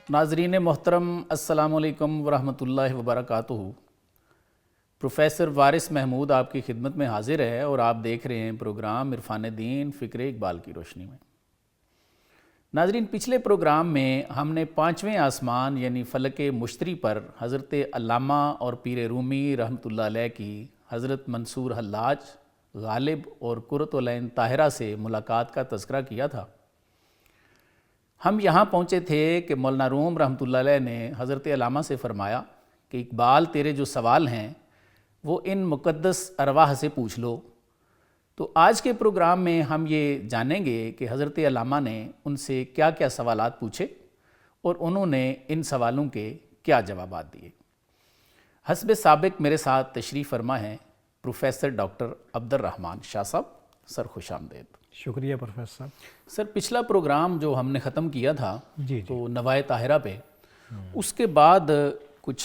ناظرین محترم السلام علیکم ورحمۃ اللہ وبرکاتہ۔ پروفیسر وارث محمود آپ کی خدمت میں حاضر ہے اور آپ دیکھ رہے ہیں پروگرام عرفان دین فکر اقبال کی روشنی میں۔ ناظرین، پچھلے پروگرام میں ہم نے پانچویں آسمان یعنی فلک مشتری پر حضرت علامہ اور پیر رومی رحمۃ اللہ علیہ کی حضرت منصور حلاج، غالب اور قرۃ العین طاہرہ سے ملاقات کا تذکرہ کیا تھا۔ ہم یہاں پہنچے تھے کہ مولانا روم رحمۃ اللہ علیہ نے حضرت علامہ سے فرمایا کہ اقبال تیرے جو سوال ہیں وہ ان مقدس ارواح سے پوچھ لو۔ تو آج کے پروگرام میں ہم یہ جانیں گے کہ حضرت علامہ نے ان سے کیا کیا سوالات پوچھے اور انہوں نے ان سوالوں کے کیا جوابات دیے۔ حسب سابق میرے ساتھ تشریف فرما ہیں پروفیسر ڈاکٹر عبد الرحمن شاہ صاحب۔ سر خوش آمدید۔ شکریہ پروفیسر صاحب۔ سر، پچھلا پروگرام جو ہم نے ختم کیا تھا جی تو نوائے طاہرہ پہ، اس کے بعد کچھ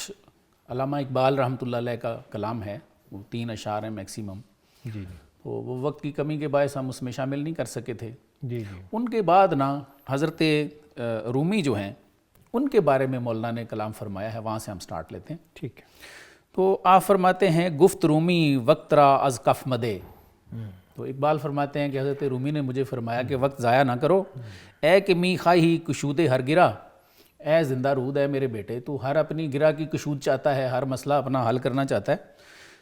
علامہ اقبال رحمۃ اللہ علیہ کا کلام ہے، وہ 3 اشعار ہیں میکسیمم، جی تو وہ وقت کی کمی کے باعث ہم اس میں شامل نہیں کر سکے تھے۔ جی جی ان کے بعد نا حضرت رومی جو ہیں ان کے بارے میں مولانا نے کلام فرمایا ہے، وہاں سے ہم سٹارٹ لیتے ہیں۔ ٹھیک ہے۔ تو آپ فرماتے ہیں گفت رومی وقت را از کف مدے۔ تو اقبال فرماتے ہیں کہ حضرت رومی نے مجھے فرمایا کہ وقت ضائع نہ کرو، اے کہ می خواہی کشود ہر گرا، اے زندہ رود ہے میرے بیٹے، تو ہر اپنی گرا کی کشود چاہتا ہے، ہر مسئلہ اپنا حل کرنا چاہتا ہے،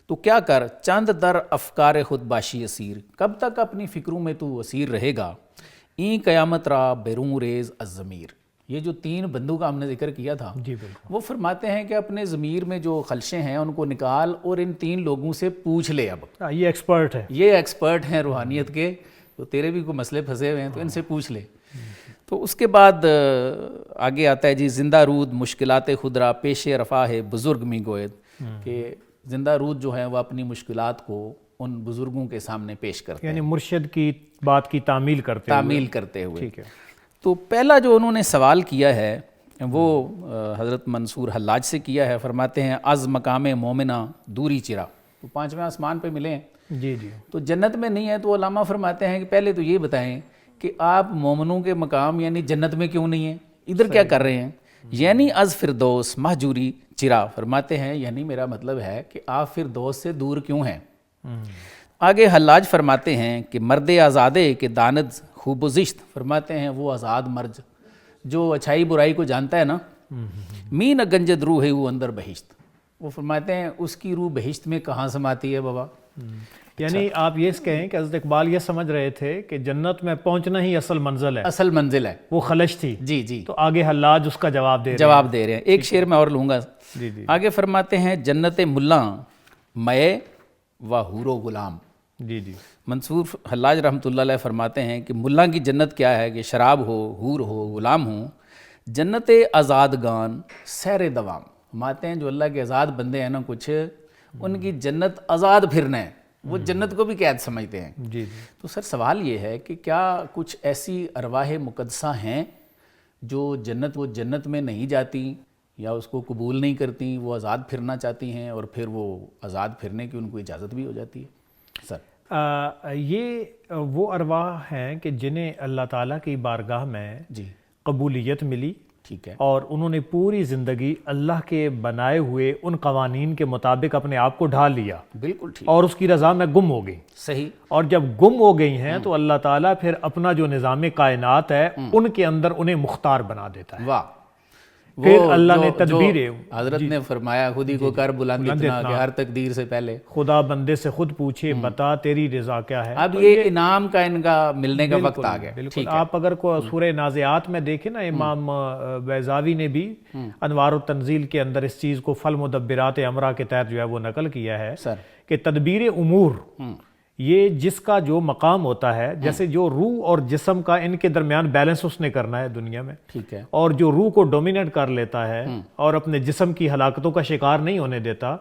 تو کیا کر چند در افکار خود باشی اسیر، کب تک اپنی فکروں میں تو اسیر رہے گا، این قیامت را بیرون ریز از ضمیر۔ یہ جو 3 بندوں کا ہم نے ذکر کیا تھا، جی بالکل، وہ فرماتے ہیں کہ اپنے ضمیر میں جو خلشیں ہیں ان کو نکال اور ان 3 لوگوں سے پوچھ لے۔ اب یہ ایکسپرٹ ہے، یہ ایکسپرٹ ہیں روحانیت کے، تو تیرے بھی کوئی مسئلے پھنسے ہوئے ہیں تو ان سے پوچھ لے۔ تو اس کے بعد آگے آتا ہے جی زندہ رود مشکلات خدرا پیش رفع ہے بزرگ می گوید، کہ زندہ رود جو ہیں وہ اپنی مشکلات کو ان بزرگوں کے سامنے پیش کرتے ہیں، یعنی مرشد کی بات کی تعمیل کرتے ہوئے۔ ٹھیک ہے۔ تو پہلا جو انہوں نے سوال کیا ہے وہ حضرت منصور حلاج سے کیا ہے۔ فرماتے ہیں از مقام مومنہ دوری چرا، تو 5ویں آسمان پہ ملے ہیں، جی جی تو جنت میں نہیں ہے، تو علامہ فرماتے ہیں کہ پہلے تو یہ بتائیں کہ آپ مومنوں کے مقام یعنی جنت میں کیوں نہیں ہیں، ادھر کیا کر رہے ہیں؟ یعنی از فردوس مہجوری چرا، فرماتے ہیں یعنی میرا مطلب ہے کہ آپ فردوس سے دور کیوں ہیں۔ آگے حلاج فرماتے ہیں کہ مرد آزادے کے داند خوب و زشت، فرماتے ہیں وہ آزاد مرد جو اچھائی برائی کو جانتا ہے نا، مین گنجد روح ہے وہ اندر بہشت، وہ فرماتے ہیں اس کی روح بہشت میں کہاں سماتی ہے بابا۔ یعنی آپ یہ کہیں کہ حضرت اقبال یہ سمجھ رہے تھے کہ جنت میں پہنچنا ہی اصل منزل ہے، اصل منزل ہے، وہ خلش تھی۔ جی جی، تو آگے حلاج اس کا جواب دے رہے ہیں۔ ایک شعر میں اور لوں گا۔ جی جی آگے فرماتے ہیں جنت ملا مئے و حور و غلام۔ جی جی منصور حلاج رحمۃ اللہ علیہ فرماتے ہیں کہ ملا کی جنت کیا ہے کہ شراب ہو، حور ہو، غلام ہو، جنت آزادگان سیر دوام، فرماتے ہیں جو اللہ کے آزاد بندے ہیں نا کچھ، ان کی جنت آزاد پھرنا ہے، وہ جنت کو بھی قید سمجھتے ہیں۔ جی جی تو سر سوال یہ ہے کہ کیا کچھ ایسی ارواح مقدسہ ہیں جو وہ جنت میں نہیں جاتی یا اس کو قبول نہیں کرتی، وہ آزاد پھرنا چاہتی ہیں اور پھر وہ آزاد پھرنے کی ان کو اجازت بھی ہو جاتی ہے؟ سر یہ وہ ارواح ہیں کہ جنہیں اللہ تعالیٰ کی بارگاہ میں جی قبولیت ملی، ٹھیک ہے، اور انہوں نے پوری زندگی اللہ کے بنائے ہوئے ان قوانین کے مطابق اپنے آپ کو ڈھال لیا، بالکل ٹھیک، اور اس کی رضا میں گم ہو گئی۔ صحیح۔ اور جب گم ہو گئی ہیں تو اللہ تعالیٰ پھر اپنا جو نظام کائنات ہے ان کے اندر انہیں مختار بنا دیتا ہے۔ واہ، پھر اللہ نے تدبیریں، حضرت نے فرمایا خود ہی کو کر بلند اتنا کہ ہر تقدیر سے پہلے خدا بندے سے خود پوچھے بتا تیری رضا کیا ہے۔ اب یہ انعام کا ان کا ملنے کا وقت آ گیا۔ بالکل، آپ اگر سورہ نازعات میں دیکھیں نا، امام بیضاوی نے بھی انوار التنزیل کے اندر اس چیز کو فالمدبرات امرا کے تحت جو ہے وہ نقل کیا ہے کہ تدبیر امور یہ جس کا جو مقام ہوتا ہے، جیسے جو روح اور جسم کا ان کے درمیان بیلنس اس نے کرنا ہے دنیا میں، ٹھیک ہے، اور جو روح کو ڈومینیٹ کر لیتا ہے اور اپنے جسم کی ہلاکتوں کا شکار نہیں ہونے دیتا،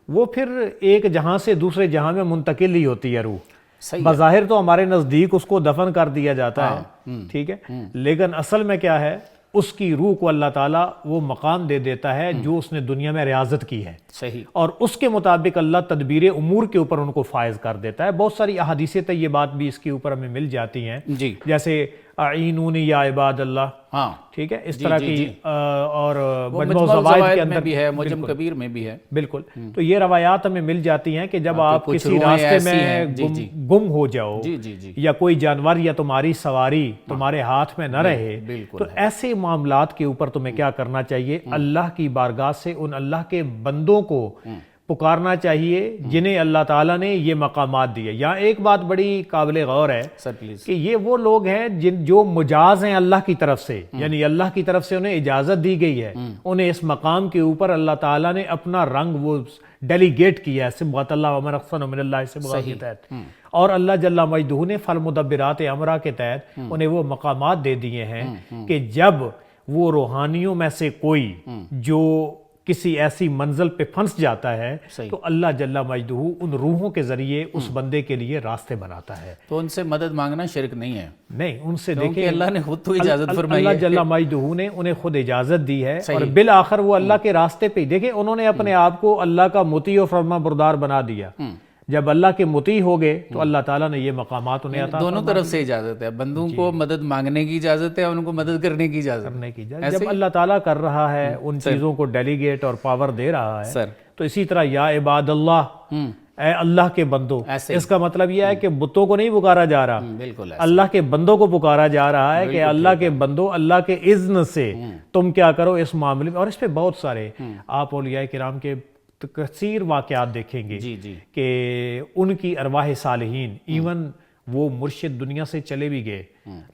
وہ پھر ایک جہاں سے دوسرے جہاں میں منتقل ہی ہوتی ہے روح۔ بظاہر تو ہمارے نزدیک اس کو دفن کر دیا جاتا ہے، ٹھیک ہے، لیکن اصل میں کیا ہے، اس کی روح کو اللہ تعالیٰ وہ مقام دے دیتا ہے جو اس نے دنیا میں ریاضت کی ہے، صحیح، اور اس کے مطابق اللہ تدبیر امور کے اوپر ان کو فائز کر دیتا ہے۔ بہت ساری احادیث طیبات بھی اس کے اوپر ہمیں مل جاتی ہیں، جی، جیسے اعینونی یا عباد اللہ، ہاں ٹھیک ہے، اس طرح کی اور وہ مجموع مجموع الزوائد کے میں اندر بھی ہے، معجم کبیر میں بھی ہے، بالکل. تو یہ روایات ہمیں مل جاتی ہیں کہ جب آپ کچھ کسی روحیں راستے ایسی میں ہیں، گم ہو جاؤ جی جی جی یا کوئی جانور یا تمہاری سواری تمہارے ہاتھ میں نہ رہے، بالکل تو ایسے معاملات کے اوپر تمہیں کیا کرنا چاہیے؟ اللہ کی بارگاہ سے ان اللہ کے بندوں کو پکارنا چاہیے جنہیں اللہ تعالیٰ نے یہ مقامات دیے. یہاں ایک بات بڑی قابل غور ہے سر پلیز. کہ یہ وہ لوگ ہیں جو مجاز ہیں اللہ کی طرف سے، یعنی اللہ کی طرف سے انہیں اجازت دی گئی ہے، انہیں اس مقام کے اوپر اللہ تعالیٰ نے اپنا رنگ وہ ڈیلیگیٹ کیا ہے صبغۃ اللہ ومن احسن من اللہ صبغۃ کے تحت، اور اللہ جل مجدہ نے فالمدبرات امرا کے تحت انہیں وہ مقامات دے دیے ہیں کہ جب وہ روحانیوں میں سے کوئی جو کسی ایسی منزل پہ پھنس جاتا ہے تو اللہ جل مجدہ ان روحوں کے ذریعے اس بندے کے لیے راستے بناتا ہے. تو ان سے مدد مانگنا شرک نہیں ہے، نہیں، ان سے کیونکہ اللہ نے خود تو اجازت فرمائی ہے، اللہ جل مجدہ نے انہیں خود اجازت دی ہے، اور بالآخر وہ اللہ کے راستے پہ دیکھیں انہوں نے اپنے آپ کو اللہ کا مطیع و فرما بردار بنا دیا. جب اللہ کے مطیع ہو گئے تو اللہ تعالیٰ نے یہ مقامات انہیں عطا دونوں طرف سے اجازت ہے، بندوں کو مدد مانگنے کی اجازت ہے، ان کو مدد کرنے کی اجازت کرنے کی اجازت. جب اللہ تعالیٰ کر رہا ہے ان چیزوں کو ڈیلیگیٹ اور پاور دے رہا ہے، تو اسی طرح یا عباد اللہ، اے اللہ کے بندوں، اس کا مطلب یہ ہے کہ بتوں کو نہیں پکارا جا رہا، بالکل اللہ کے بندوں کو پکارا جا رہا ہے کہ اللہ کے بندوں، اللہ کے اذن سے تم کیا کرو اس معاملے میں. اور اس پہ بہت سارے آپ اولیاء کرام کے کثیر واقعات دیکھیں گے کہ ان کی ارواح صالحین، ایون وہ مرشد دنیا سے چلے بھی گئے،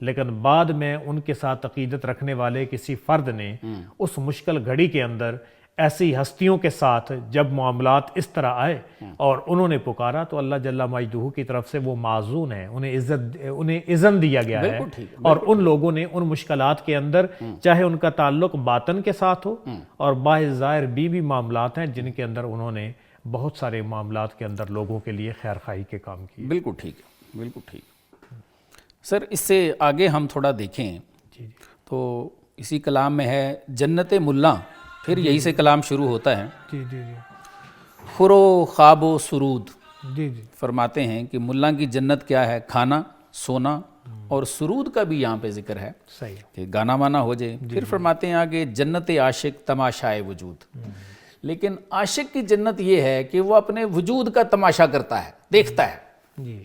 لیکن بعد میں ان کے ساتھ عقیدت رکھنے والے کسی فرد نے اس مشکل گھڑی کے اندر ایسی ہستیوں کے ساتھ جب معاملات اس طرح آئے اور انہوں نے پکارا تو اللہ جل مجدہ کی طرف سے وہ معزون ہیں، انہیں اذن دیا گیا ہے، اور ان لوگوں نے ان مشکلات کے اندر چاہے ان کا تعلق باطن کے ساتھ ہو اور باہر ظاہر بھی معاملات ہیں جن کے اندر انہوں نے بہت سارے معاملات کے اندر لوگوں کے لیے خیر خواہی کے کام کیے. بالکل ٹھیک ہے، بالکل ٹھیک. سر اس سے آگے ہم تھوڑا دیکھیں تو اسی کلام میں ہے جنت ملا، پھر یہی سے کلام شروع ہوتا ہے. جی جی جی خور و خواب و سرود. جی جی فرماتے ہیں کہ ملا کی جنت کیا ہے؟ کھانا، سونا اور سرود کا بھی یہاں پہ ذکر ہے، صحیح کہ گانا وانا ہو جائے. پھر فرماتے ہیں آگے جنت عاشق تماشائے وجود. لیکن عاشق کی جنت یہ ہے کہ وہ اپنے وجود کا تماشا کرتا ہے، دیکھتا ہے. جی.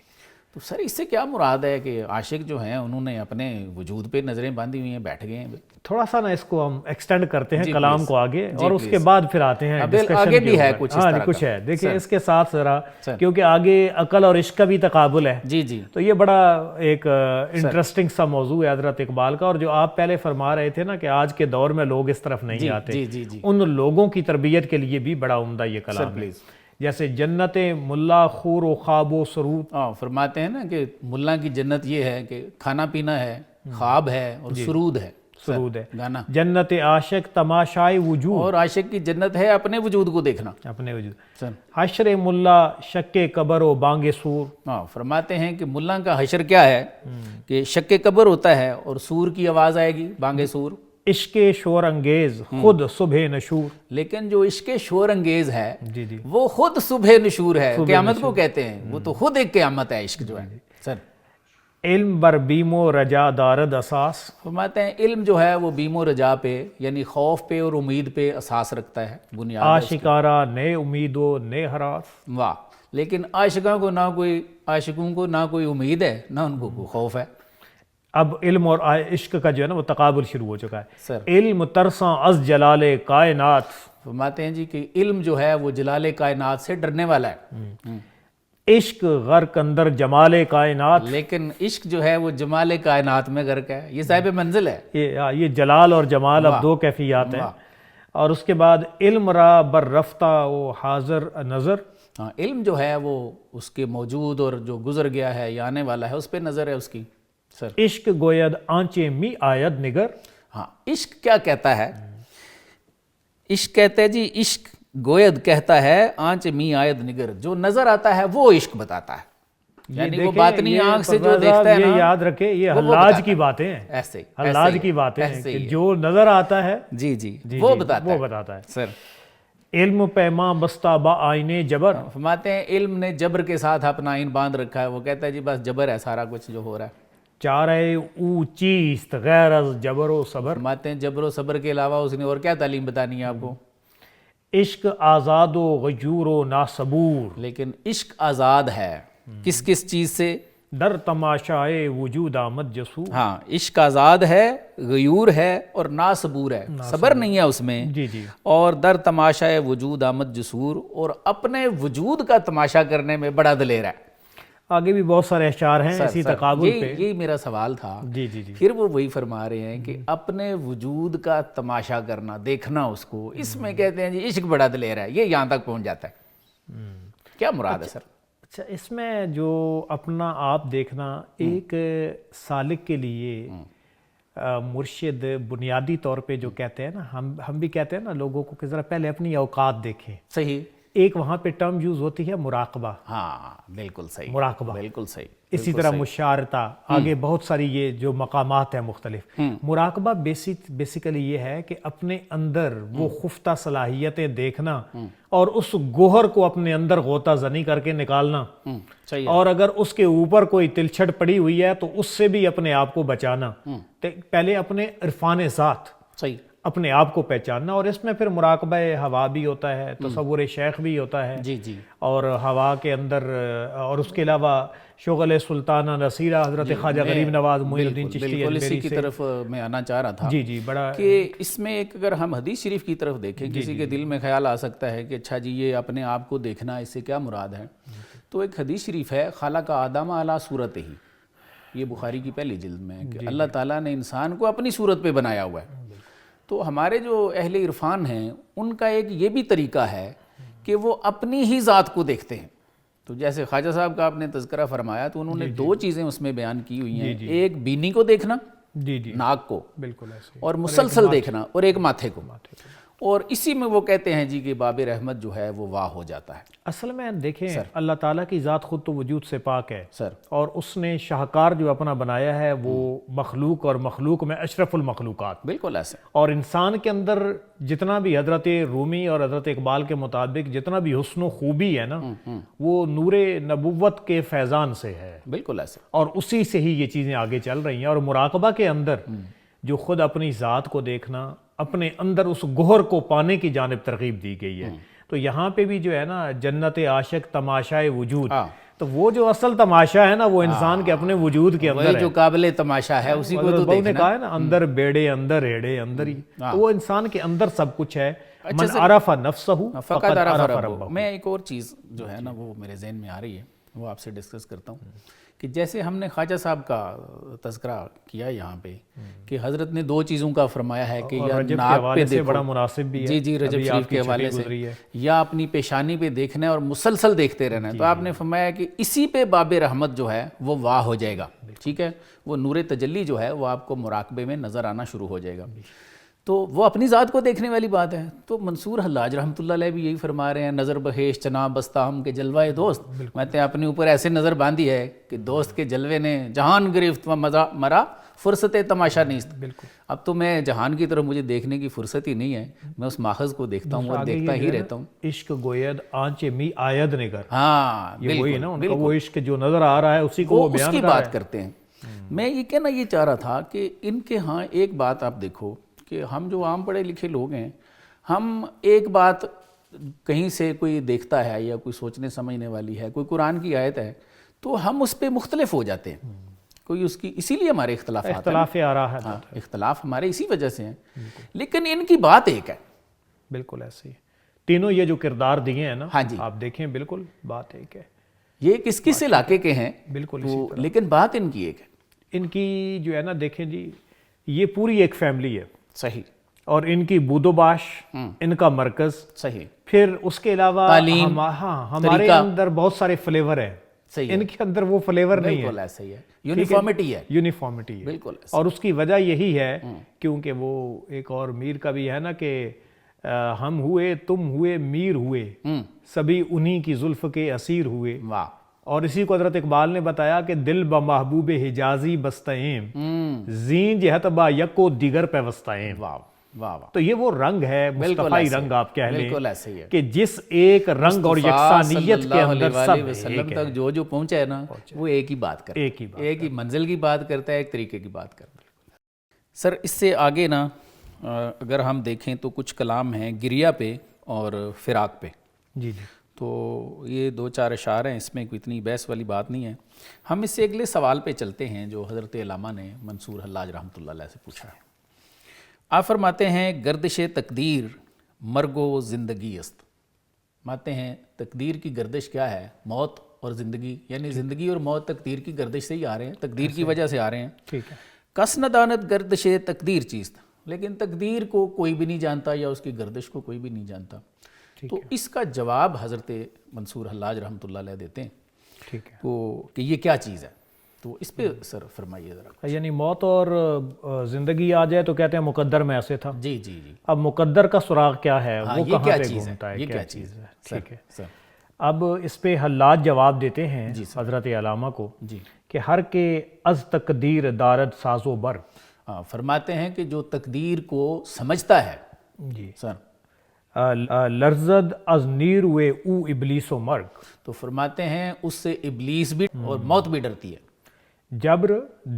تو سر اس سے کیا مراد ہے کہ عاشق جو ہیں انہوں نے اپنے وجود پہ نظریں باندھی ہوئی ہیں، بیٹھ گئے ہیں؟ تھوڑا سا نا اس کو ہم ایکسٹینڈ کرتے ہیں کلام کو آگے، اور اس کے بعد پھر آتے ہیں آگے بھی ہے کچھ اس طرح کچھ ہے. دیکھیں اس کے ساتھ ذرا، کیونکہ آگے عقل اور عشق کا بھی تقابل ہے. جی جی. تو یہ بڑا ایک انٹرسٹنگ سا موضوع ہے حضرت اقبال کا. اور جو آپ پہلے فرما رہے تھے نا کہ آج کے دور میں لوگ اس طرف نہیں آتے، ان لوگوں کی تربیت کے لیے بھی بڑا عمدہ یہ کلام ہے. جیسے جنت ملا خور و خواب و سرود. فرماتے ہیں نا کہ ملا کی جنت یہ ہے کہ کھانا پینا ہے، خواب ہے اور سرود ہے، سرود ہے، گانا. جنت عاشق تماشائے وجود، اور عاشق کی جنت ہے اپنے وجود کو دیکھنا، اپنے وجود. حشر ملا شک قبر و بانگ سور. فرماتے ہیں کہ ملا کا حشر کیا ہے کہ شک قبر ہوتا ہے اور سور کی آواز آئے گی، بانگ سور. عشق شور انگیز خود صبح نشور. لیکن جو عشق شور انگیز ہے جی جی وہ خود صبح نشور ہے، قیامت کو کہتے ہیں، وہ تو خود ایک قیامت ہے عشق جو ہے. سر علم بر بیم و رجا دارد اساس. فرماتے ہیں علم جو ہے وہ بیم و رجا پہ یعنی خوف پہ اور امید پہ اساس رکھتا ہے، بنیاد. عاشقارہ نئے امید و نئے ہراس. واہ. لیکن عاشقوں کو نہ کوئی امید ہے، نہ ان کو کوئی خوف ہے. اب علم اور عشق کا جو ہے نا وہ تقابل شروع ہو چکا ہے. سر علم ترساں از جلال کائنات. فرماتے ہیں جی کہ علم جو ہے وہ جلال کائنات سے ڈرنے والا ہے. عشق غرق اندر جمال کائنات. لیکن عشق جو ہے وہ جمال کائنات میں غرق ہے، یہ صاحب منزل ہے. یہ جلال اور جمال اب دو کیفیات ہیں. اور اس کے بعد علم را بر رفتہ و حاضر نظر. علم جو ہے وہ اس کے موجود اور جو گزر گیا ہے یا آنے والا ہے اس پہ نظر ہے اس کی. سر عشق گوید آنچے می آید نگر. عشق کیا کہتا ہے؟ عشق کہتا ہے جی، عشق گوید کہتا ہے آنچ می آید نگر، جو نظر آتا ہے وہ عشق بتاتا ہے. یعنی وہ باطنی آنکھ سے جو دیکھتا ہے نا، یہ یاد رکھے یہ حلاج کی باتیں ہیں، ایسے حلاج کی باتیں ہیں کہ جو نظر آتا ہے جی جی وہ بتاتا ہے. سر علم پیما بستہ با آئینے جبر. فرماتے ہیں علم نے جبر کے ساتھ اپنا آئین باندھ رکھا ہے. وہ کہتا ہے جی بس جبر ہے سارا کچھ جو ہو رہا ہے. چارے او چیست غیر از جبر و صبر. فرماتے ہیں جبر و صبر کے علاوہ اس نے اور کیا تعلیم بتانی ہے آپ کو؟ عشق آزاد و غیور و ناصبور. لیکن عشق آزاد ہے کس کس چیز سے؟ در تماشائے وجود آمد جسور. ہاں عشق آزاد ہے، غیور ہے اور ناصبور ہے، صبر نہیں ہے اس میں. جی جی. اور در تماشائے وجود آمد جسور، اور اپنے وجود کا تماشا کرنے میں بڑا دلیر ہے. آگے بھی بہت سارے اشعار ہیں اسی تقابل پہ. یہی میرا سوال تھا. جی جی جی. پھر وہ وہی فرما رہے ہیں کہ اپنے وجود کا تماشا کرنا، دیکھنا اس کو، اس میں کہتے ہیں جی عشق بڑا دلیر ہے. یہ یہاں تک پہنچ جاتا ہے. کیا مراد ہے سر؟ اچھا، اس میں جو اپنا آپ دیکھنا ایک سالک کے لیے مرشد بنیادی طور پہ جو کہتے ہیں نا، ہم بھی کہتے ہیں نا لوگوں کو کہ ذرا پہلے اپنی اوقات دیکھیں. صحیح. ایک وہاں پہ ٹرم یوز ہوتی ہے مراقبہ. ہاں بالکل صحیح. مراقبہ بالکل صحیح. اسی طرح مشارطہ، آگے بہت ساری یہ جو مقامات ہیں مختلف. مراقبہ بیسیکلی یہ ہے کہ اپنے اندر وہ خفتہ صلاحیتیں دیکھنا اور اس گوہر کو اپنے اندر غوطہ زنی کر کے نکالنا. اور اگر اس کے اوپر کوئی تلچھٹ پڑی ہوئی ہے تو اس سے بھی اپنے آپ کو بچانا. پہلے اپنے عرفان ذات، صحیح، اپنے آپ کو پہچاننا. اور اس میں پھر مراقبہ ہوا بھی ہوتا ہے، تصور شیخ بھی ہوتا ہے. جی جی. اور ہوا کے اندر، اور اس کے علاوہ شغل سلطانہ نصیرہ حضرت خواجہ غریب نواز معین الدین چشتی اسی کی طرف میں آنا چاہ رہا تھا. جی جی. بڑا کہ اس میں ایک اگر ہم حدیث شریف کی طرف دیکھیں، کسی کے دل میں خیال آ سکتا ہے کہ اچھا جی یہ اپنے آپ کو دیکھنا، اس سے کیا مراد ہے؟ تو ایک حدیث شریف ہے، خالق آدم علی صورتہ ہی، یہ بخاری کی پہلی جلد میں ہے کہ اللہ تعالیٰ نے انسان کو اپنی صورت پہ بنایا ہوا ہے. تو ہمارے جو اہل عرفان ہیں ان کا ایک یہ بھی طریقہ ہے کہ وہ اپنی ہی ذات کو دیکھتے ہیں. تو جیسے خواجہ صاحب کا آپ نے تذکرہ فرمایا تو انہوں نے دو چیزیں اس میں بیان کی ہوئی ہیں. ایک بینی کو دیکھنا، جی جی، ناک کو، بالکل ایسے، اور مسلسل دیکھنا، اور ایک ماتھے کو. اور اسی میں وہ کہتے ہیں جی کہ باب رحمت جو ہے وہ واہ ہو جاتا ہے. اصل میں دیکھیں اللہ تعالیٰ کی ذات خود تو وجود سے پاک ہے سر، اور اس نے شاہکار جو اپنا بنایا ہے وہ مخلوق، اور مخلوق میں اشرف المخلوقات. بالکل ایسے. اور انسان کے اندر جتنا بھی حضرت رومی اور حضرت اقبال کے مطابق جتنا بھی حسن و خوبی ہے نا، وہ نور نبوت کے فیضان سے ہے. بالکل ایسے. اور اسی سے ہی یہ چیزیں آگے چل رہی ہیں. اور مراقبہ کے اندر جو خود اپنی ذات کو دیکھنا، اپنے اندر اس گوہر کو پانے کی جانب ترغیب دی گئی ہے. تو یہاں پہ بھی جو ہے نا جنت عاشق تماشائے وجود، تو وہ جو اصل تماشا ہے نا وہ انسان کے اپنے وجود کے اندر ہے، جو قابل تماشا ہے اسی کو تو دیکھنا. نے کہا ہے نا اندر بیڑے اندر ایڑے اندر ہی، تو وہ انسان کے اندر سب کچھ ہے. من عرف نفسہ فقد عرف ربہ. میں ایک اور چیز جو ہے نا وہ میرے ذہن میں آ رہی ہے، وہ آپ سے ڈسکس کرتا ہوں کہ جیسے ہم نے خواجہ صاحب کا تذکرہ کیا یہاں پہ کہ حضرت نے دو چیزوں کا فرمایا ہے کہ یا ناک پہ دیکھو، بڑا مناسب بھی ہے. جی جی، رجب شریف کے حوالے سے، یا اپنی پیشانی پہ دیکھنا ہے اور مسلسل دیکھتے رہنا ہے. تو آپ نے فرمایا کہ اسی پہ باب رحمت جو ہے وہ واہ ہو جائے گا. ٹھیک ہے، وہ نور تجلی جو ہے وہ آپ کو مراقبے میں نظر آنا شروع ہو جائے گا. تو وہ اپنی ذات کو دیکھنے والی بات ہے. تو منصور حلاج رحمۃ اللہ علیہ بھی یہی فرما رہے ہیں، نظر بہیش چنا بستہ ہم کے جلوہ دوست. میں نے اپنے اوپر ایسے نظر باندھی ہے کہ دوست کے جلوے نے جہان گرفت و مرا فرصت تماشا نہیں. بالکل. اب تو میں جہان کی طرف مجھے دیکھنے کی فرصت ہی نہیں ہے، میں اس ماخذ کو دیکھتا ہوں اور دیکھتا ہی رہتا ہوں. عشق گوید آنچ می آید نگر. ہاں یہ وہی نا ان کا وہ عشق جو نظر آ رہا ہے اسی کو وہ بیان اس کی بات کرتے ہیں. میں یہ کہنا یہ چاہ رہا تھا کہ ان کے ہاں ایک بات آپ دیکھو کہ ہم جو عام پڑھے لکھے لوگ ہیں، ہم ایک بات کہیں سے کوئی دیکھتا ہے یا کوئی سوچنے سمجھنے والی ہے، کوئی قرآن کی آیت ہے، تو ہم اس پہ مختلف ہو جاتے ہیں. کوئی اس کی، اسی لیے ہمارے اختلاف آ رہا ہے. اختلاف ہمارے اسی وجہ سے ہیں، لیکن ان کی بات ایک ہے. بالکل ایسے ہی تینوں یہ جو کردار دیے ہیں نا، ہاں جی، آپ دیکھیں بالکل بات ایک ہے. یہ کس علاقے کے ہیں بالکل، لیکن بات ان کی ایک ہے. ان کی جو ہے نا دیکھیں جی، یہ پوری ایک فیملی ہے. صحیح. اور ان کی بود و باش، ان کا مرکز. صحیح. پھر اس کے علاوہ تعلیم، ہمارے اندر بہت سارے فلیور ہیں. صحیح. ان کے اندر وہ فلیور نہیں ہے. بالکل ایسا ہی ہے، یونیفارمٹی ہے. یونیفارمٹی ہے بالکل. اور اس کی وجہ یہی ہے کیونکہ وہ ایک اور میر کا بھی ہے نا کہ ہم ہوئے تم ہوئے میر ہوئے، سبھی انہی کی زلف کے اسیر ہوئے. واہ. اور اسی کو حضرت اقبال نے بتایا کہ دل با محبوب حجازی بستائیں، زین جہت با یک و دیگر پیوستائیں. واہ. واہ واہ، تو یہ وہ رنگ ہے مصطفی رنگ آپ کہہ لیں، بالکل ایسے ہی ہے کہ جس ایک رنگ اور یکسانیت کے اندر صلی اللہ سب علیہ وسلم تک جو پہنچا ہے نا، وہ ایک ہی بات کرتا ہے، ایک ہی منزل کی بات کرتا ہے، ایک طریقے کی بات کرتا ہے۔ سر اس سے آگے نا اگر ہم دیکھیں تو کچھ کلام ہیں گریہ پہ اور فراق پہ، جی جی، تو یہ 2-4 اشعار ہیں، اس میں کوئی اتنی بحث والی بات نہیں ہے۔ ہم اس سے اگلے سوال پہ چلتے ہیں جو حضرت علامہ نے منصور حلاج رحمۃ اللہ علیہ سے پوچھا ہے۔ آپ فرماتے ہیں گردش تقدیر مرگ و زندگی است، فرماتے ہیں تقدیر کی گردش کیا ہے؟ موت اور زندگی، یعنی زندگی اور موت تقدیر کی گردش سے ہی آ رہے ہیں، تقدیر کی وجہ سے آ رہے ہیں۔ ٹھیک ہے، کس ندانت گردش تقدیر چیز، لیکن تقدیر کو کوئی بھی نہیں جانتا یا اس کی گردش کو کوئی بھی نہیں جانتا۔ تو اس کا جواب حضرت منصور حلاج رحمۃ اللہ علیہ دیتے ہیں ٹھیک ہے، تو کہ یہ کیا چیز ہے، تو اس پہ سر فرمائیے ذرا۔ یعنی موت اور زندگی آ جائے تو کہتے ہیں مقدر میں ایسے تھا، جی جی جی، اب مقدر کا سراغ کیا ہے، وہ یہ کہاں کیا پہ چیز گھومتا ہے، یہ کیا چیز ہے؟ سر، ٹھیک ہے، سر اب اس پہ حلاج جواب دیتے ہیں جی حضرت علامہ کو جی، کہ ہر کے از تقدیر دارد ساز و بر، فرماتے ہیں کہ جو تقدیر کو سمجھتا ہے جی، سر، لرزد از نیر وے او ابلیس و مرگ، تو فرماتے ہیں اس سے ابلیس بھی اور موت بھی ڈرتی ہے۔ جبر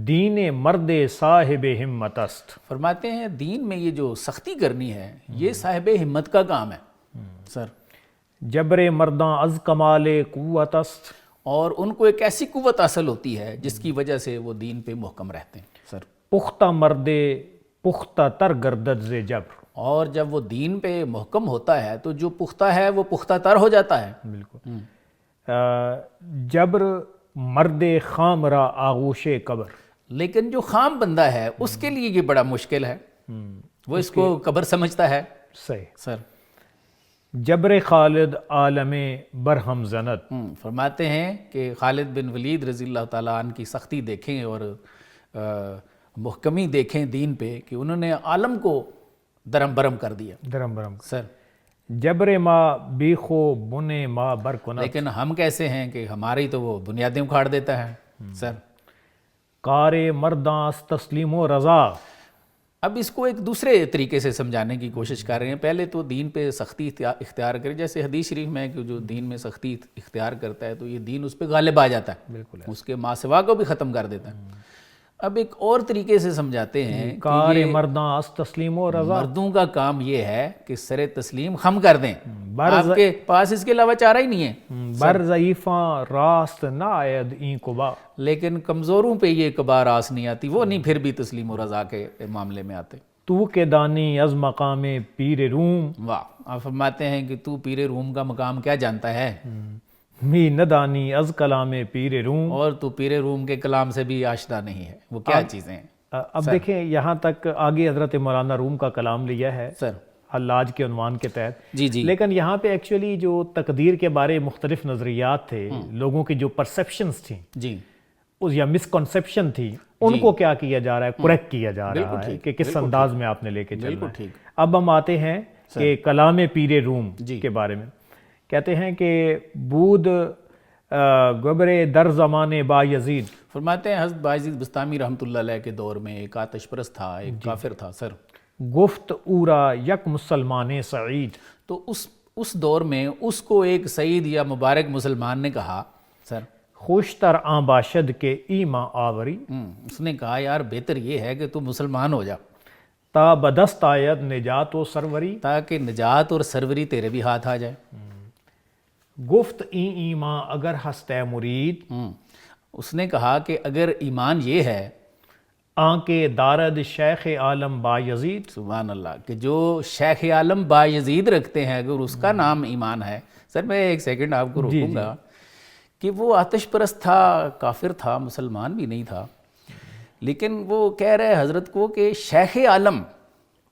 دین مرد صاحب ہمت است، فرماتے ہیں دین میں یہ جو سختی کرنی ہے یہ صاحب ہمت کا کام ہے سر، جبر مرداں از کمال قوت است، اور ان کو ایک ایسی قوت حاصل ہوتی ہے جس کی وجہ سے وہ دین پہ محکم رہتے ہیں سر، پختہ مرد پختہ تر گردد ز جبر، اور جب وہ دین پہ محکم ہوتا ہے تو جو پختہ ہے وہ پختہ تر ہو جاتا ہے۔ بالکل، جبر مرد خام را آغوش قبر، لیکن جو خام بندہ ہے اس کے لیے یہ بڑا مشکل ہے، وہ اس کو قبر سمجھتا ہے صحیح، سر۔ جبر خالد عالم برہم زنت، فرماتے ہیں کہ خالد بن ولید رضی اللہ تعالیٰ عنہ کی سختی دیکھیں اور محکمی دیکھیں دین پہ کہ انہوں نے عالم کو درم برم کر دیا درم برم، سر۔ جبر ما بیخو بنے ما برکنت، لیکن ہم کیسے ہیں کہ ہماری تو وہ بنیادیں اکھاڑ دیتا ہے سر۔ کار مرداں از تسلیم و رضا، اب اس کو ایک دوسرے طریقے سے سمجھانے کی کوشش کر رہے ہیں، پہلے تو دین پہ سختی اختیار کرے، جیسے حدیث شریف میں ہے کہ جو دین میں سختی اختیار کرتا ہے تو یہ دین اس پہ غالب آ جاتا ہے، بالکل اس کے ما سوا کو بھی ختم کر دیتا ہے۔ اب ایک اور طریقے سے سمجھاتے ہیں کہ کار یہ مرداں از تسلیم و رضا، مردوں کا کام یہ ہے کہ سر تسلیم خم کر دیں، آپ کے پاس اس کے علاوہ چارہ ہی نہیں ہے، بر ضعیفاں راست نہ آید این قبا، لیکن کمزوروں پہ یہ کبا راس نہیں آتی، وہ نہیں پھر بھی تسلیم و رضا کے معاملے میں آتے۔ تو کے دانی از مقام پیر روم، واہ، آپ فرماتے ہیں کہ تو پیر روم کا مقام کیا جانتا ہے، می ندانی از کلام پیر روم، اور تو پیر روم کے کلام سے بھی آشنا نہیں ہے، وہ کیا چیزیں ہیں اب دیکھیں یہاں تک آگے حضرت مولانا روم کا کلام لیا ہے سر؟ حلاج کے عنوان کے تحت، جی جی، لیکن یہاں پہ ایکچولی جو تقدیر کے بارے مختلف نظریات تھے، لوگوں کی جو پرسیپشنز تھیں جی یا مسکنسیپشن تھی، ان کو کیا کیا جا رہا ہے، کریکٹ کیا جا رہا ہے کہ کس انداز میں آپ نے لے کے چلنا ہے۔ اب ہم آتے ہیں کہ کلام پیر روم کے بارے میں، کہتے ہیں کہ بود گبر در زمانے با یزید، فرماتے ہیں حضرت بایزید بستامی رحمۃ اللہ علیہ کے دور میں ایک آتش پرست تھا، ایک کافر تھا سر، گفت اورا یک مسلمان سعید، تو اس دور میں اس کو ایک سعید یا مبارک مسلمان نے کہا سر، خوشتر آن باشد کے ایما آوری، اس نے کہا یار بہتر یہ ہے کہ تو مسلمان ہو جا تا بدست آید نجات و سروری، تاکہ نجات اور سروری تیرے بھی ہاتھ آ جائے۔ گفت این ایمان اگر ہستے مرید، اس نے کہا کہ اگر ایمان یہ ہے آن کے دارد شیخ عالم با یزید، سبحان اللہ، کہ جو شیخ عالم با یزید رکھتے ہیں اگر اس کا نام ایمان ہے، سر میں ایک سیکنڈ آپ کو روکوں گا کہ وہ آتش پرست تھا، کافر تھا، مسلمان بھی نہیں تھا، لیکن وہ کہہ رہے حضرت کو کہ شیخ عالم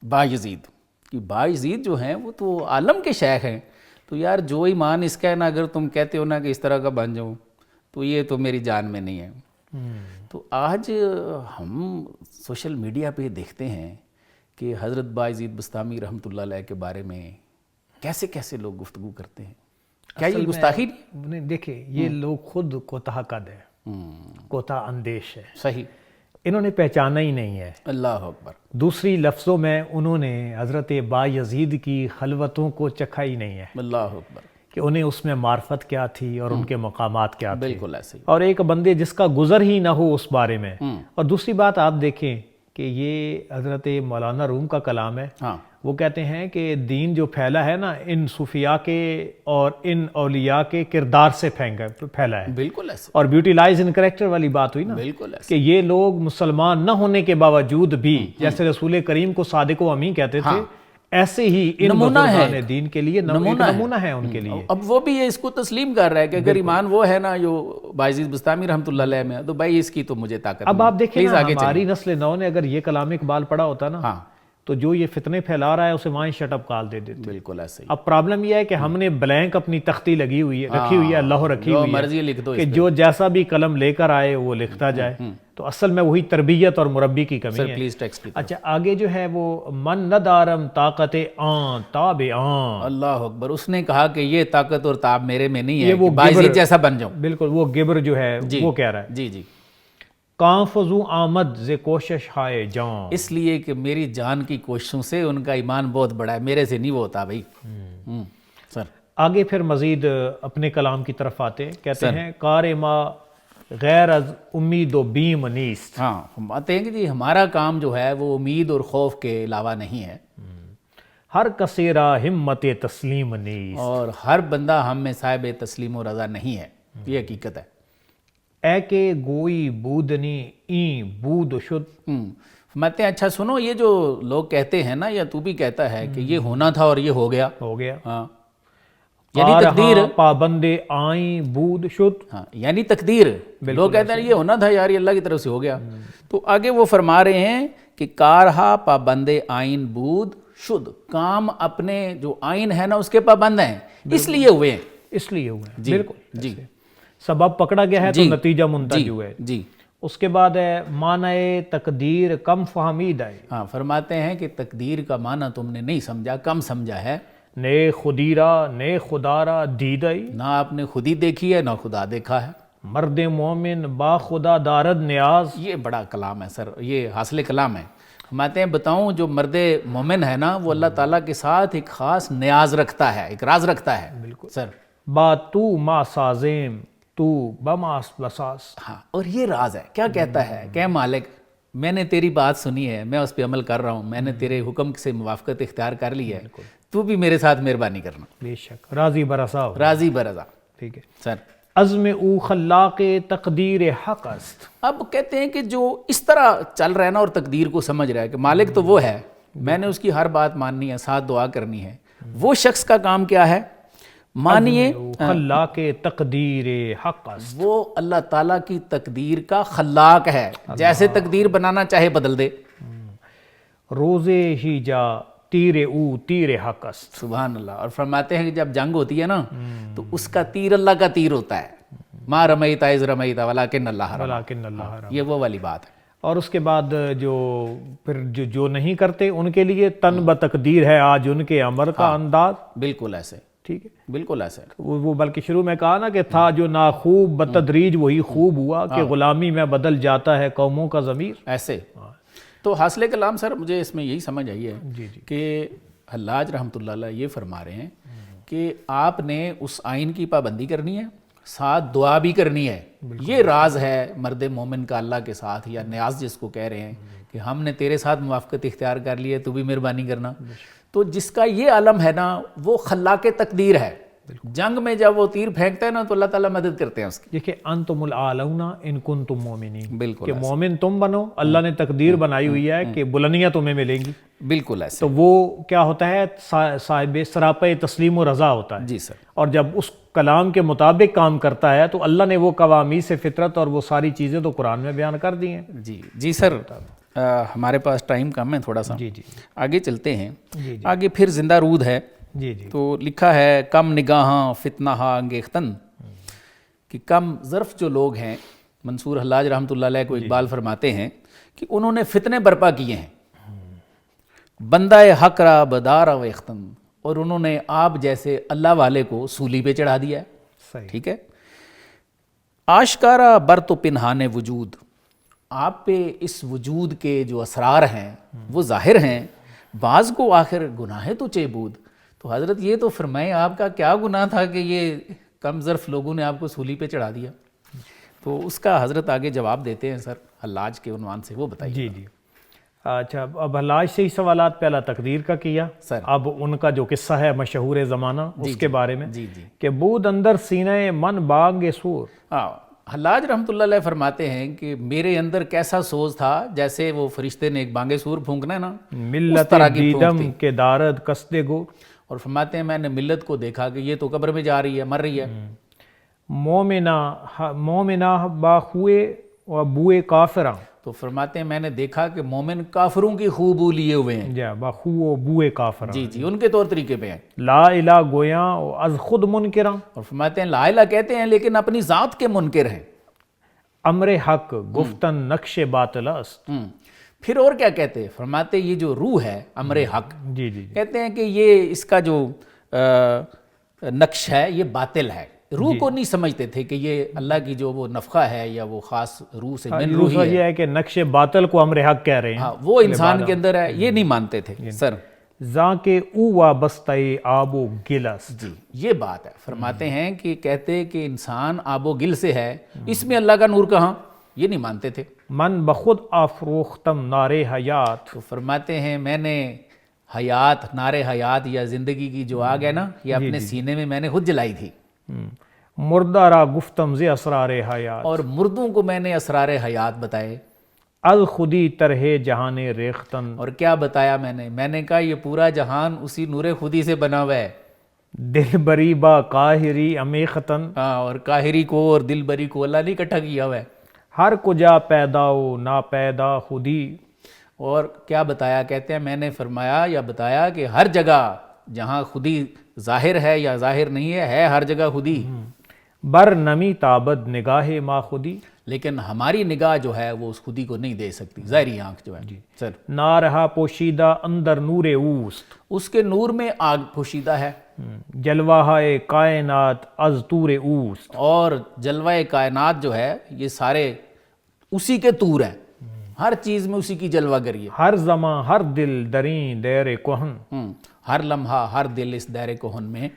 با یزید، کہ با یزید جو ہیں وہ تو عالم کے شیخ ہیں، تو یار جو ایمان اس کا ہے نا، اگر تم کہتے ہو نا کہ اس طرح کا بن جاؤں تو یہ تو میری جان میں نہیں ہے۔ تو آج ہم سوشل میڈیا پہ دیکھتے ہیں کہ حضرت بایزید بستامی رحمۃ اللہ علیہ کے بارے میں کیسے کیسے لوگ گفتگو کرتے ہیں، کیا یہ گستاخی نہیں؟ دیکھیں یہ لوگ خود کوتاہ قد ہے، کوتاہ اندیش ہے، صحیح، انہوں نے پہچانا ہی نہیں ہے. اللہ اکبر. دوسری لفظوں میں انہوں نے حضرت بایزید کی خلوتوں کو چکھا ہی نہیں ہے اللہ اکبر. کہ انہیں اس میں معرفت کیا تھی اور ان کے مقامات کیا تھے. بالکل ایسے ہی. اور ایک بندے جس کا گزر ہی نہ ہو اس بارے میں. اور دوسری بات آپ دیکھیں کہ یہ حضرت مولانا روم کا کلام ہے. ہاں. وہ کہتے ہیں کہ دین جو پھیلا ہے نا ان صوفیاء کے اور ان اولیاء کے کردار سے پھیلا ہے. بالکل ایسے. اور بیوٹیلائز ان کریکٹر والی بات ہوئی نا بالکل ایسے. کہ یہ لوگ مسلمان نہ ہونے کے باوجود بھی جیسے رسول کریم کو صادق و امین کہتے تھے ایسے ہی ان بزرگان دین کے لیے نمونہ ہے ان کے لیے. اب وہ بھی اس کو تسلیم کر رہا ہے کہ اگر ایمان وہ ہے نا جو بایزید بستامی رحمۃ اللہ علیہ میں تو بھائی اس کی تو مجھے طاقت. اب آپ دیکھیں ہماری نسل نو نے اگر یہ کلام اقبال پڑھا ہوتا نا تو جو یہ فتنے پھیلا رہا ہے اسے وہاں شٹ اپ کال دے دیتے. بالکل ایسے. اب پرابلم یہ ہے کہ ہم نے بلینک اپنی تختی رکھی ہوئی ہے اللہ رکھی ہوئی ہے کہ جو جیسا بھی قلم لے کر آئے وہ لکھتا جائے. تو اصل میں وہی تربیت اور مربی کی کمی ہے. Please text. اچھا آگے جو ہے وہ من ندارم طاقت آن تاب آن. اللہ اکبر. اس نے کہا کہ یہ طاقت اور تاب میرے میں نہیں ہے کہ بایزید جیسا بن جاؤں. بالکل وہ گبر جو ہے وہ کہہ رہا ہے. جی جی. کان فضو آمد ز کوشش ہائے جان. اس لیے کہ میری جان کی کوششوں سے ان کا ایمان بہت بڑا ہے, میرے سے نہیں وہ ہوتا بھائی. سر آگے پھر مزید اپنے کلام کی طرف آتے ہیں. کہتے ہیں کار ما غیر از امید و بیم نیست. ہاں فرماتے ہیں کہ جی ہمارا کام جو ہے وہ امید اور خوف کے علاوہ نہیں ہے. ہر کثیرا ہمت تسلیم نیست. اور ہر بندہ ہم میں صاحب تسلیم و رضا نہیں ہے. یہ حقیقت ہے. اے کہ گوئی بودنی این بود شد. فرماتے ہیں اچھا سنو یہ جو لوگ کہتے ہیں نا یا تو بھی کہتا ہے کہ یہ ہونا تھا اور یہ ہو گیا. ہاں یعنی تقدیر پابند آئیں بود شد. ہاں یعنی تقدیر. لوگ کہتے ہیں یہ ہونا تھا یار یہ اللہ کی طرف سے ہو گیا. تو آگے وہ فرما رہے ہیں کہ کارہا پابند آئین بود شد. کام اپنے جو آئین ہے نا اس کے پابند ہیں اس لیے ہوئے ہیں. اس لیے ہوئے ہیں. بالکل جی. سبب پکڑا گیا ہے تو نتیجہ منتج ہوا ہے. جی. اس کے بعد ہے معنی تقدیر کم فہمید ہے. ہاں فرماتے ہیں کہ تقدیر کا معنی تم نے نہیں سمجھا, کم سمجھا ہے. نے خدیرا نے خدارا دیدائی. نہ آپ نے خودی دیکھی ہے نہ خدا دیکھا ہے. مرد مومن با خدا دارد نیاز. یہ بڑا کلام ہے سر, یہ حاصل کلام ہے. فرماتے ہیں بتاؤں جو مرد مومن ہے نا وہ اللہ تعالیٰ کے ساتھ ایک خاص نیاز رکھتا ہے, ایک راز رکھتا ہے. بالکل سر. با تو ما سازیم تو بماس بساس. ہاں اور یہ راز ہے. کیا کہتا ہے کہ مالک میں نے تیری بات سنی ہے, میں اس پہ عمل کر رہا ہوں, میں نے تیرے حکم سے موافقت اختیار کر لی ہے, تو بھی میرے ساتھ مہربانی کرنا. بے شک راضی برضا. راضی برضا. ٹھیک ہے سر. عزم او خلاق تقدیر حق است. اب کہتے ہیں کہ جو اس طرح چل رہا ہے نا اور تقدیر کو سمجھ رہا ہے کہ مالک تو وہ ہے, میں نے اس کی ہر بات ماننی ہے, ساتھ دعا کرنی ہے, وہ شخص کا کام کیا ہے مانیے خلاق تقدیر حق است. وہ اللہ تعالیٰ کی تقدیر کا خلاق ہے, جیسے تقدیر بنانا چاہے بدل دے. روزے ہی جا تیر او تیر حق است. سبحان اللہ. اور فرماتے ہیں کہ جب جنگ ہوتی ہے نا تو اس کا تیر اللہ کا تیر ہوتا ہے. ما رمیت اذ رمیت ولکن اللہ رمی. یہ وہ والی بات ہے. اور اس کے بعد جو پھر جو نہیں کرتے ان کے لیے تن بتقدیر ہے آج ان کے امر کا انداز. بالکل ایسے. ٹھیک ہے بالکل ایسے. وہ بلکہ شروع میں کہا نا کہ تھا جو ناخوب بتدریج وہی خوب ہوا کہ غلامی میں بدل جاتا ہے قوموں کا ضمیر. ایسے. تو حاصل کلام سر مجھے اس میں یہی سمجھ آئی ہے کہ حلاج رحمۃ اللہ علیہ یہ فرما رہے ہیں کہ آپ نے اس آئین کی پابندی کرنی ہے, ساتھ دعا بھی کرنی ہے. یہ راز ہے مرد مومن کا اللہ کے ساتھ, یا نیاز جس کو کہہ رہے ہیں کہ ہم نے تیرے ساتھ موافقت اختیار کر لی ہے, تو بھی مہربانی کرنا. تو جس کا یہ عالم ہے نا وہ خلاق تقدیر ہے. جنگ میں جب وہ تیر پھینکتا ہے نا تو اللہ تعالیٰ مدد کرتے ہیں اس کی. دیکھیں انتم العالون ان کنتم مومنین. بالکل کہ مومن تم بنو, اللہ نے تقدیر بنائی ہوئی ہے کہ بلندیاں تمہیں ملیں گی. بالکل ایسے. تو وہ کیا ہوتا ہے صاحب سراپے تسلیم و رضا ہوتا ہے. جی سر. اور جب اس کلام کے مطابق کام کرتا ہے تو اللہ نے وہ قوامیس سے فطرت اور وہ ساری چیزیں تو قرآن میں بیان کر دی ہیں. جی سر. ہمارے پاس ٹائم کم ہے تھوڑا سا. جی آگے چلتے ہیں. آگے پھر زندہ رود ہے. تو لکھا ہے کم نگاہاں فتنہ انگیختن, کہ کم ظرف جو لوگ ہیں, منصور حلاج رحمۃ اللہ علیہ کو اقبال فرماتے ہیں کہ انہوں نے فتنے برپا کیے ہیں. بندہ حق را بدارا و اختن, اور انہوں نے آپ جیسے اللہ والے کو سولی پہ چڑھا دیا ہے. ٹھیک ہے. آشکارا بر تو پنہانے وجود, آپ پہ اس وجود کے جو اسرار ہیں وہ ظاہر ہیں، بعض کو آخر گناہ تو چیبود. تو حضرت یہ تو فرمائیں آپ کا کیا گناہ تھا کہ یہ کم ظرف لوگوں نے آپ کو سولی پہ چڑھا دیا؟ تو اس کا حضرت آگے جواب دیتے ہیں سر حلاج کے عنوان سے، وہ بتائیے. جی جی اچھا، اب حلاج سے ہی سوالات پہلا تقدیر کا کیا سر. اب ان کا جو قصہ ہے مشہور زمانہ اس کے بارے میں جی جی کہ بود اندر سینہ من بانگ سور. حلاج رحمۃ اللہ علیہ فرماتے ہیں کہ میرے اندر کیسا سوز تھا، جیسے وہ فرشتے نے ایک بانگ سور پھونکنا ہے نا، ملت دیدم کے دارد قصد گو. اور فرماتے ہیں میں نے ملت کو دیکھا کہ یہ تو قبر میں جا رہی ہے، مر رہی ہے. مومنہ باخوئے و بوئے کافراں. تو فرماتے ہیں میں نے دیکھا کہ مومن کافروں کی خوبو لیے ہوئے ہیں. جی باخو و بوئے کافراں. جی جی ان کے طور طریقے پہ ہیں. لا الہ گویاں و از خود منکراں. اور فرماتے ہیں لا الہ کہتے ہیں لیکن اپنی ذات کے منکر ہیں. امر حق گفتن نقش باطل است. پھر اور کیا کہتے ہیں؟ فرماتے یہ جو روح ہے امر حق، جی جی کہتے ہیں کہ یہ اس کا جو نقش ہے یہ باطل ہے. روح کو نہیں سمجھتے تھے کہ یہ اللہ کی جو وہ نفخہ ہے یا وہ خاص روح سے من روحی ہے. یہ ہے کہ نقش باطل کو امر حق کہہ رہے ہیں. ہاں وہ انسان کے اندر ہے، یہ نہیں مانتے تھے سر. زاں کے او وابستہ آب و گلس. جی یہ بات ہے. فرماتے ہیں کہ کہتے ہیں کہ انسان آب و گل سے ہے، اس میں اللہ کا نور کہاں، یہ نہیں مانتے تھے. من بخود آفروختم نار حیات. تو فرماتے ہیں میں نے حیات، نار حیات یا زندگی کی جو آگ ہے نا، یہ اپنے سینے میں نے خود جلائی تھی. مردہ را گفتم زی اسرار حیات. اور مردوں کو میں نے اسرار حیات بتائے. از خودی طرح جہان ریختن. اور کیا بتایا میں نے کہا یہ پورا جہان اسی نور خودی سے بنا ہوا ہے. دل بری با قاہری امیختن. اور قاہری کو اور دل بری کو اللہ نے اکٹھا کیا ہوا ہے. ہر کجا پیدا و نا پیدا خودی. اور کیا بتایا؟ کہتے ہیں میں نے فرمایا یا بتایا کہ ہر جگہ جہاں خودی ظاہر ہے یا ظاہر نہیں ہے ہر جگہ خودی. بر نمی تابد نگاہ ما خودی. لیکن ہماری نگاہ جو ہے وہ اس خودی کو نہیں دے سکتی، ظاہری آنکھ جو ہے. سر نہ رہا پوشیدہ اندر نور اوست. اس کے نور میں آگ پوشیدہ ہے. جلوہ کائنات از طور اوست. اور جلوہ کائنات جو ہے یہ سارے اسی کے طور ہیں، ہر چیز میں اسی کی جلوہ گری ہے. ہر زمان ہر دل درین دیر کوہن. ہر لمحہ ہر دل اس دیر کوہن میں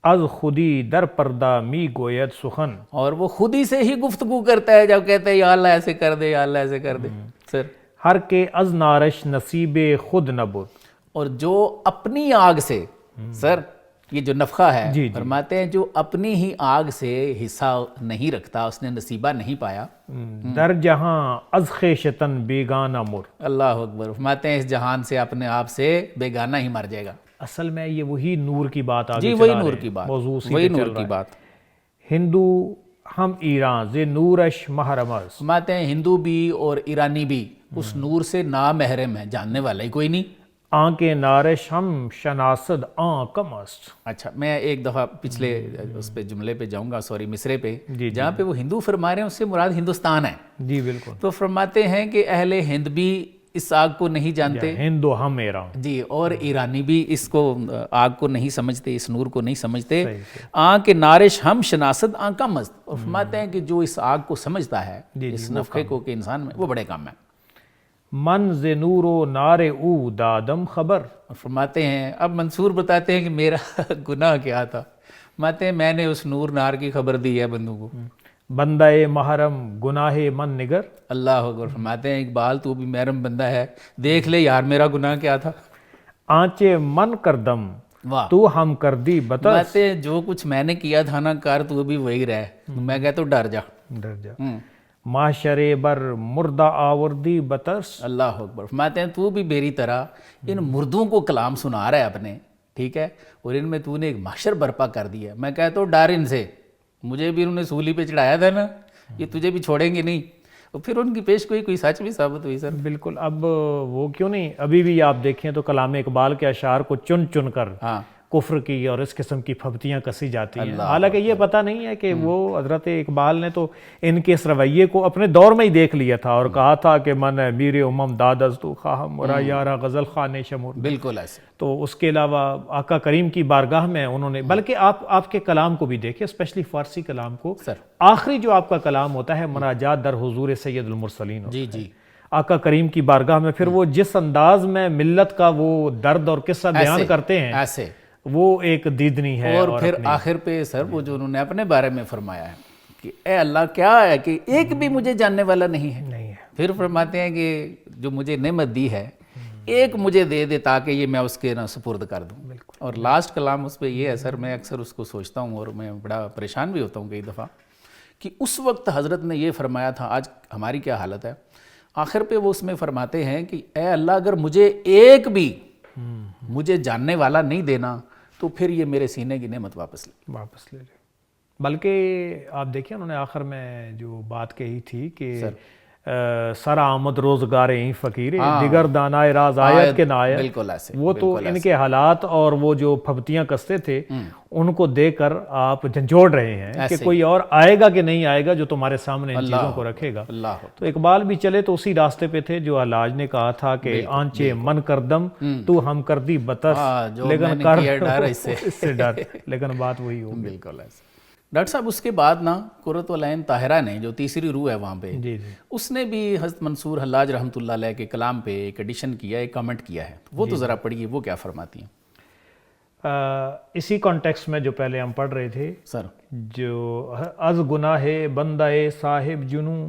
از خودی در پردہ می گوید سخن. اور وہ خودی سے ہی گفتگو کرتا ہے جب کہتے ہیں یا اللہ ایسے کر دے، یا اللہ ایسے کر دے. سر ہر کے از نارش نصیب خود نبود. اور جو اپنی آگ سے، سر یہ جو نفخہ ہے فرماتے ہیں جو اپنی ہی آگ سے حصہ نہیں رکھتا، اس نے نصیبہ نہیں پایا. در جہاں از خیشتن بیگانہ مر. اللہ اکبر. فرماتے ہیں اس جہان سے اپنے آپ سے بیگانہ ہی مر جائے گا. اصل میں یہ وہی نور کی بات آگے جی وہی نور کی بات، وہی نور کی بات. ہندو ہم ایران ز نورش محرمز. فرماتے ہیں ہندو بھی اور ایرانی بھی اس نور سے نامحرم ہیں، جاننے والا ہی کوئی نہیں. آنکے نارش ہم شناسد آن کم است. اچھا میں ایک دفعہ پچھلے اس پہ جملے پہ جاؤں گا، سوری مصرے پہ، جہاں پہ وہ ہندو فرما رہے ہیں اس سے مراد ہندوستان ہے. جی بالکل. تو فرماتے ہیں کہ اہل ہند بھی اس آگ کو نہیں جانتے، ہندو ہم ایران. جی اور ایرانی بھی اس کو آگ کو نہیں سمجھتے، اس نور کو نہیں سمجھتے. آنکھ کے نارش ہم شناست آنکھ کا مست. اور فرماتے ہیں کہ جو اس آگ کو سمجھتا ہے اس نفخے کو کہ انسان میں، وہ بڑے کام ہے. من ز نور و نار او دادم خبر. اور فرماتے ہیں اب منصور بتاتے ہیں کہ میرا گناہ کیا تھا. فرماتے ہیں میں نے اس نور نار کی خبر دی ہے بندوں کو. بندہ محرم گناہ من نگر. اللہ اکبر. فرماتے ہیں اقبال تو بھی محرم بندہ ہے، دیکھ لے یار میرا گناہ کیا تھا. آنچے من کردم تو ہم کر دی بتا. فرماتے ہیں جو کچھ میں نے کیا تھا نا کار تو بھی وہی رہے. میں کہتا ہوں ڈر جا، ڈر جا. معاشرے بر مردہ آوردی بترس. اللہ اکبر. فرماتے ہیں تو بھی میری طرح ان مردوں کو کلام سنا رہا ہے اپنے، ٹھیک ہے، اور ان میں تو نے ایک محشر برپا کر دیا. میں کہتا ہوں ڈر ان سے، مجھے بھی انہوں نے سولی پہ چڑھایا تھا نا، یہ تجھے بھی چھوڑیں گے نہیں. اور پھر ان کی پیش کوئی سچ بھی ثابت ہوئی. سر بالکل. اب وہ کیوں نہیں، ابھی بھی آپ دیکھیں تو کلام اقبال کے اشعار کو چن چن کر کفر کی اور اس قسم کی پھبتیاں کسی جاتی ہیں. حالانکہ یہ پتہ نہیں ہے کہ وہ حضرت اقبال نے تو ان کے اس رویے کو اپنے دور میں ہی دیکھ لیا تھا اور کہا تھا کہ من میر امم دادز تو خواہم مرا یارا غزل خان شمور. بالکل ایسے. تو اس کے علاوہ آقا کریم کی بارگاہ میں انہوں نے، بلکہ آپ کے کلام کو بھی دیکھیں، اسپیشلی فارسی کلام کو، آخری جو آپ کا کلام ہوتا ہے مناجات در حضور سید المرسلین ہوتا ہے. جی آقا کریم کی بارگاہ میں پھر وہ جس انداز میں ملت کا وہ درد اور قصہ بیان کرتے ہیں ایسے، وہ ایک دیدنی ہے. اور پھر آخر پہ سر وہ جو انہوں نے اپنے بارے میں فرمایا ہے کہ اے اللہ کیا ہے کہ ایک بھی مجھے جاننے والا نہیں ہے. پھر فرماتے ہیں کہ جو مجھے نعمت دی ہے ایک مجھے دے دے تاکہ یہ میں اس کے سپرد کر دوں. اور لاسٹ کلام اس پہ یہ ہے سر، میں اکثر اس کو سوچتا ہوں اور میں بڑا پریشان بھی ہوتا ہوں کئی دفعہ کہ اس وقت حضرت نے یہ فرمایا تھا، آج ہماری کیا حالت ہے. آخر پہ وہ اس میں فرماتے ہیں کہ اے اللہ اگر مجھے ایک بھی مجھے جاننے والا نہیں دینا تو پھر یہ میرے سینے کی نعمت واپس لے لے. بلکہ آپ دیکھیں انہوں نے آخر میں جو بات کہی تھی کہ سر آمد روزگار این فقیر دیگر دانائے راز آیت کے نائے. بالکل ایسے. وہ تو ان کے حالات اور وہ جو پھبتیاں کستے تھے ان کو دیکھ کر آپ جھنجھوڑ رہے ہیں کہ کوئی اور آئے گا کہ نہیں آئے گا جو تمہارے سامنے ان چیزوں کو رکھے گا. تو اقبال بھی چلے تو اسی راستے پہ تھے جو حلاج نے کہا تھا کہ آنچے من کردم تو ہم کردی بتس لیکن کر اس سے ڈر، لیکن بات وہی ہوگی. بالکل ایسے. ڈاکٹر صاحب اس کے بعد نا قرۃ العین طاہرہ نے جو تیسری روح ہے وہاں پہ، اس نے بھی حضرت منصور حلاج رحمۃ اللہ علیہ کے کلام پہ ایک ایڈیشن کیا، ایک کمنٹ کیا ہے، وہ تو ذرا پڑھیے وہ کیا فرماتی ہیں. اسی کانٹیکسٹ میں جو پہلے ہم پڑھ رہے تھے سر، جو از گناہ بندہ صاحب جنو،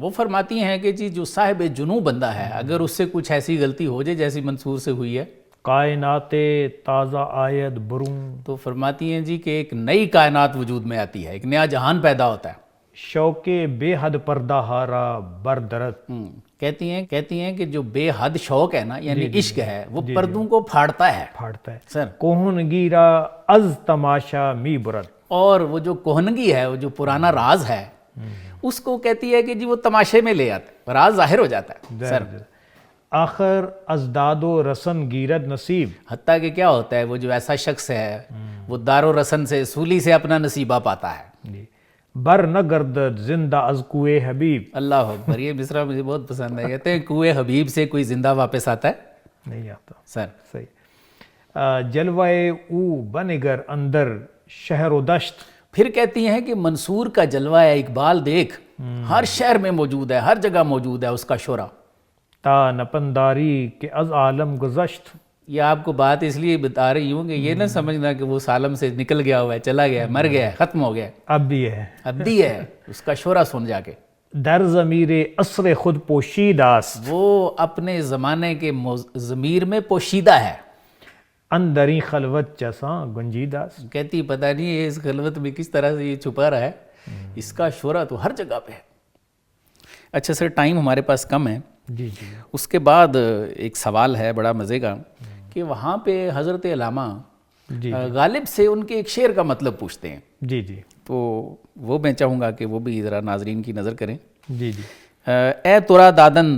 وہ فرماتی ہیں کہ جی جو صاحب جنو بندہ ہے اگر اس سے کچھ ایسی غلطی ہو جائے جیسی منصور سے ہوئی ہے، کائنات تازہ آیت برون، تو فرماتی ہیں جی کہ ایک نئی کائنات وجود میں آتی ہے، ایک نیا جہان پیدا ہوتا ہے. شوق بے حد پردہ ہارا بردرت، کہتی ہیں کہ جو بے حد شوق ہے نا یعنی عشق ہے وہ پردوں کو پھاڑتا ہے سر. کوہن گیرا از تماشا می برت، اور وہ جو کوہنگی ہے، وہ جو پرانا راز ہے اس کو کہتی ہے کہ جی وہ تماشے میں لے آتے، راز ظاہر ہو جاتا ہے سر. آخر ازداد و رسن گیرد نصیب، حتیٰ کہ کیا ہوتا ہے وہ جو ایسا شخص ہے وہ دار و رسن سے سولی سے اپنا نصیبہ پاتا ہے. بر نہ گردد زندہ از کوئے حبیب. اللہ اکبر، یہ مصرع مجھے بہت پسند ہے. کہتے ہیں کوئے حبیب سے کوئی زندہ واپس آتا ہے؟ نہیں آتا سر. صحیح. جلوائے او بنگر اندر شہر و دشت، پھر کہتی ہیں کہ منصور کا جلوہ ہے اقبال دیکھ ہر شہر میں موجود ہے، ہر جگہ موجود ہے اس کا شعرا. تا نپنداری کہ از عالم گزشت، یہ آپ کو بات اس لیے بتا رہی ہوں کہ یہ نہ سمجھنا کہ وہ عالم سے نکل گیا ہوا ہے، چلا گیا ہے، مر گیا ہے، ختم ہو گیا ہے. اب بھی ہے اس کا شعرا سن جا کے. در ضمیر عصر خود پوشیداست، وہ اپنے زمانے کے ضمیر میں پوشیدہ ہے. اندری خلوت چساں گنجیداست، کہتی پتہ نہیں یہ اس خلوت میں کس طرح سے یہ چھپا رہا ہے، اس کا شعرا تو ہر جگہ پہ ہے. اچھا سر، ٹائم ہمارے پاس کم ہے. جی. اس کے بعد ایک سوال ہے بڑا مزے کا کہ وہاں پہ حضرت علامہ غالب سے ان کے ایک شعر کا مطلب پوچھتے ہیں. جی. تو وہ میں چاہوں گا کہ وہ بھی ذرا ناظرین کی نظر کریں. جی. اے ترا دادن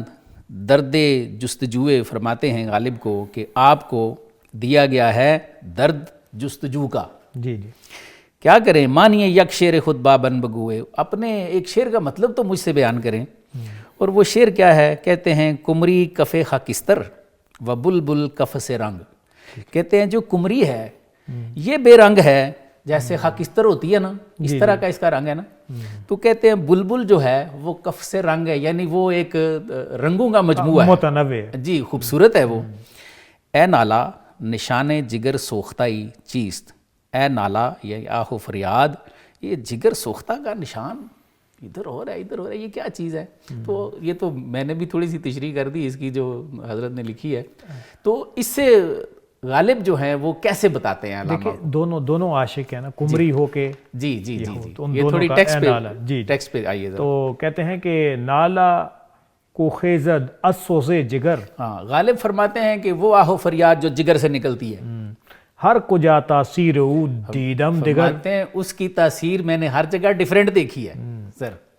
درد جستجوئے، فرماتے ہیں غالب کو کہ آپ کو دیا گیا ہے درد جستجو کا. جی. کیا کریں مانیے یک شعر خود بابن بگوئے، اپنے ایک شعر کا مطلب تو مجھ سے بیان کریں. اور وہ شعر کیا ہے؟ کہتے ہیں کمری کف خاکستر و بلبل کف سے رنگ. کہتے ہیں جو کمری ہے یہ بے رنگ ہے، جیسے خاکستر ہوتی ہے نا اس طرح کا اس کا رنگ ہے نا. تو کہتے ہیں بلبل جو ہے وہ کف سے رنگ ہے، یعنی وہ ایک رنگوں کا مجموعہ ہے، متنوع جی خوبصورت ہے وہ. اے نالا نشان جگر سوختائی چیست، اے نالا یہ آہ و فریاد، یہ جگر سوختہ کا نشان ادھر ہو رہا ہے ادھر ہو رہا ہے، یہ کیا چیز ہے؟ تو یہ تو میں نے بھی تھوڑی سی تشریح کر دی اس کی جو حضرت نے لکھی ہے. تو اس سے غالب جو ہیں وہ کیسے بتاتے ہیں علامہ؟ دونوں عاشق ہیں نا، کمری ہو کے. جی. یہ تھوڑی ٹیکسٹ پہ آئیے. تو کہتے ہیں کہ نالا کو خیزد از سوزے جگر، ہاں غالب فرماتے ہیں کہ وہ آہ و فریاد جو جگر سے نکلتی ہے، ہر کجا تاثیر او دیدم دیگر، فرماتے ہیں اس کی تاثیر میں نے ہر جگہ ڈیفرنٹ دیکھی ہے سر.